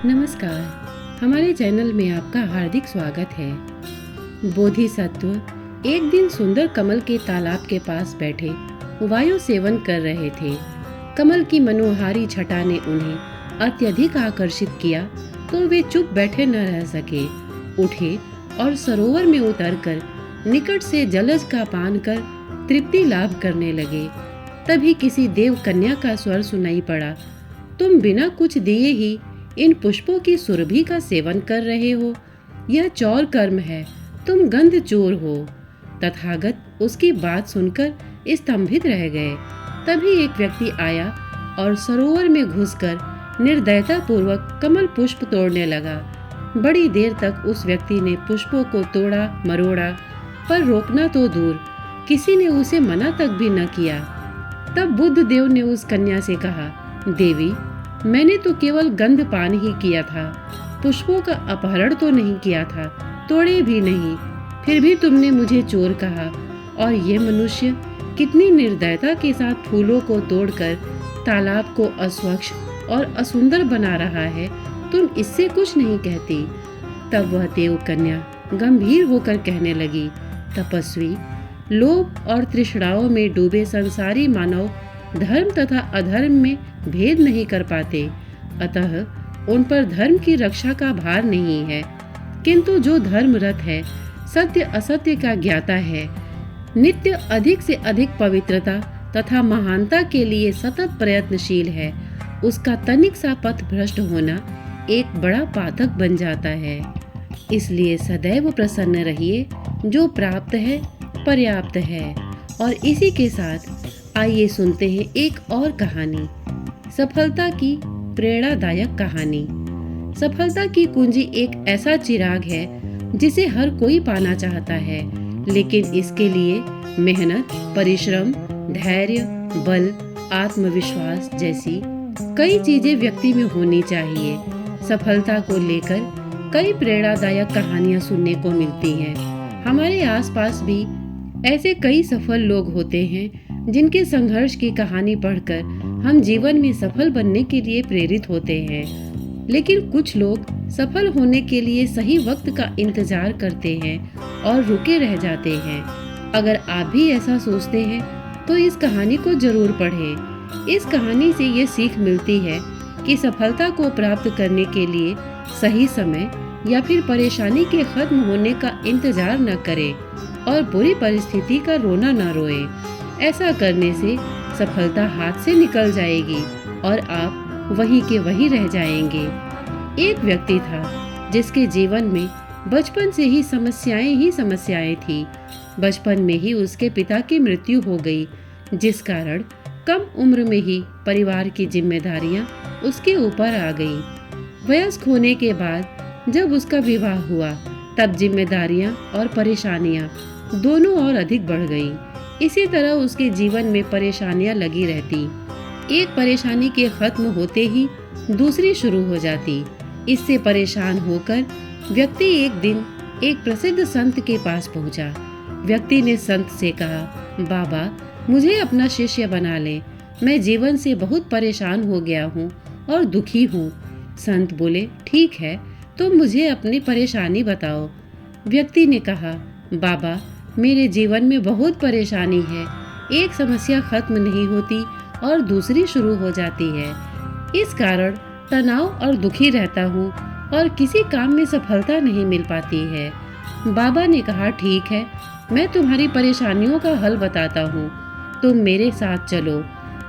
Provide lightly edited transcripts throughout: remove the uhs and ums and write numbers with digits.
नमस्कार, हमारे चैनल में आपका हार्दिक स्वागत है। बोधिसत्व एक दिन सुंदर कमल के तालाब के पास बैठे वायु सेवन कर रहे थे। कमल की मनोहारी छटा ने उन्हें अत्यधिक आकर्षित किया तो वे चुप बैठे न रह सके। उठे और सरोवर में उतरकर निकट से जलज का पान कर तृप्ति लाभ करने लगे। तभी किसी देव कन्या का स्वर सुनाई पड़ा, तुम बिना कुछ दिए ही इन पुष्पों की सुरभि का सेवन कर रहे हो, यह चौर कर्म है, तुम गंध चोर हो। तथागत उसकी बात सुनकर स्तंभित रह गए। तभी एक व्यक्ति आया और सरोवर में घुसकर निर्दयता पूर्वक कमल पुष्प तोड़ने लगा। बड़ी देर तक उस व्यक्ति ने पुष्पों को तोड़ा मरोड़ा, पर रोकना तो दूर, किसी ने उसे मना तक भी न किया। तब बुद्ध देव ने उस कन्या से कहा, देवी, मैंने तो केवल गंध पान ही किया था, पुष्पों का अपहरण तो नहीं किया था, तोड़े भी नहीं, फिर भी तुमने मुझे चोर कहा। और ये मनुष्य कितनी निर्दयता के साथ फूलों को तोड़कर तालाब को अस्वच्छ और असुंदर बना रहा है, तुम इससे कुछ नहीं कहती। तब वह देव कन्या गंभीर होकर कहने लगी, तपस्वी, लोभ और तृष्णाओं में डूबे संसारी मानव धर्म तथा अधर्म में भेद नहीं कर पाते, अतः उन पर धर्म की रक्षा का भार नहीं है। किंतु जो धर्मरत है, सत्य असत्य का ज्ञाता है, नित्य अधिक से अधिक पवित्रता तथा महानता के लिए सतत प्रयत्नशील है, उसका तनिक सा पथ भ्रष्ट होना एक बड़ा पातक बन जाता है। इसलिए सदैव प्रसन्न रहिए, जो प्राप्त है पर्याप्त है। और इसी के साथ आइए सुनते हैं एक और कहानी, सफलता की प्रेरणादायक कहानी। सफलता की कुंजी एक ऐसा चिराग है जिसे हर कोई पाना चाहता है, लेकिन इसके लिए मेहनत, परिश्रम, धैर्य, बल, आत्मविश्वास जैसी कई चीजें व्यक्ति में होनी चाहिए। सफलता को लेकर कई प्रेरणादायक कहानियां सुनने को मिलती हैं। हमारे आसपास भी ऐसे कई सफल लोग होते हैं जिनके संघर्ष की कहानी पढ़कर हम जीवन में सफल बनने के लिए प्रेरित होते हैं। लेकिन कुछ लोग सफल होने के लिए सही वक्त का इंतजार करते हैं और रुके रह जाते हैं। अगर आप भी ऐसा सोचते हैं तो इस कहानी को जरूर पढ़ें। इस कहानी से ये सीख मिलती है कि सफलता को प्राप्त करने के लिए सही समय या फिर परेशानी के खत्म होने का इंतजार न करें और बुरी परिस्थिति का रोना न रोए। ऐसा करने से सफलता हाथ से निकल जाएगी और आप वहीं के वहीं रह जाएंगे। एक व्यक्ति था जिसके जीवन में बचपन से ही समस्याएं थी। बचपन में ही उसके पिता की मृत्यु हो गई, जिस कारण कम उम्र में ही परिवार की जिम्मेदारियां उसके ऊपर आ गई। वयस्क होने के बाद जब उसका विवाह हुआ, तब जिम्मेदारियां और परेशानियां दोनों और अधिक बढ़ गई। इसी तरह उसके जीवन में परेशानियां लगी रहती। एक परेशानी के खत्म होते ही दूसरी शुरू हो जाती। इससे परेशान होकर व्यक्ति एक दिन एक प्रसिद्ध संत के पास पहुंचा। व्यक्ति ने संत से कहा, बाबा, मुझे अपना शिष्य बना ले, मैं जीवन से बहुत परेशान हो गया हूँ और दुखी हूँ। संत बोले, ठीक है, तो मुझे अपनी परेशानी बताओ। व्यक्ति ने कहा, बाबा, मेरे जीवन में बहुत परेशानी है, एक समस्या खत्म नहीं होती और दूसरी शुरू हो जाती है। इस कारण तनाव और दुखी रहता हूँ और किसी काम में सफलता नहीं मिल पाती है। बाबा ने कहा, ठीक है, मैं तुम्हारी परेशानियों का हल बताता हूँ, तुम मेरे साथ चलो।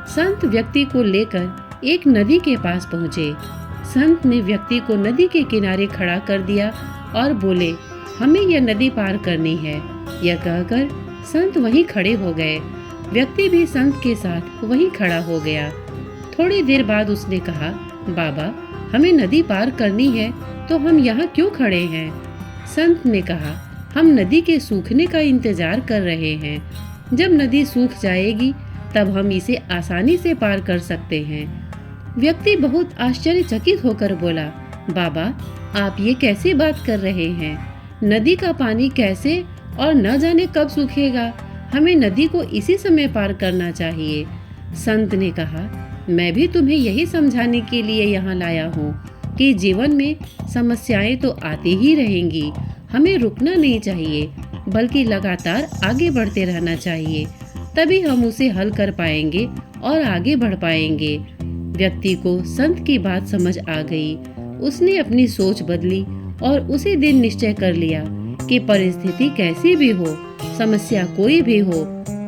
संत व्यक्ति को लेकर एक नदी के पास पहुँचे। संत ने व्यक्ति को नदी के किनारे खड़ा कर दिया और बोले, हमें यह नदी पार करनी है। यह कहकर संत वहीं खड़े हो गए। व्यक्ति भी संत के साथ वहीं खड़ा हो गया। थोड़ी देर बाद उसने कहा, बाबा, हमें नदी पार करनी है तो हम यहाँ क्यों खड़े हैं? संत ने कहा, हम नदी के सूखने का इंतजार कर रहे हैं। जब नदी सूख जाएगी तब हम इसे आसानी से पार कर सकते हैं। व्यक्ति बहुत आश्चर्यचकित होकर बोला, बाबा, आप ये कैसे बात कर रहे हैं? नदी का पानी कैसे और न जाने कब सूखेगा, हमें नदी को इसी समय पार करना चाहिए। संत ने कहा, मैं भी तुम्हें यही समझाने के लिए यहाँ लाया हूँ। कि जीवन में समस्याएं तो आती ही रहेंगी। हमें रुकना नहीं चाहिए, बल्कि लगातार आगे बढ़ते रहना चाहिए। तभी हम उसे हल कर पाएंगे और आगे बढ़ पाएंगे। व्यक्ति को संत की बात समझ आ गई। उसने अपनी सोच बदली और उसी दिन निश्चय कर लिया कि परिस्थिति कैसी भी हो, समस्या कोई भी हो,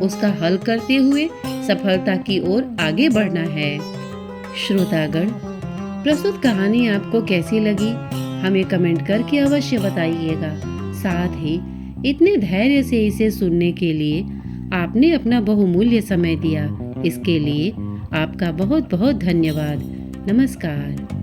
उसका हल करते हुए सफलता की ओर आगे बढ़ना है। श्रोतागण, प्रस्तुत कहानी आपको कैसी लगी हमें कमेंट करके अवश्य बताइएगा। साथ ही इतने धैर्य से इसे सुनने के लिए आपने अपना बहुमूल्य समय दिया, इसके लिए आपका बहुत बहुत धन्यवाद। नमस्कार।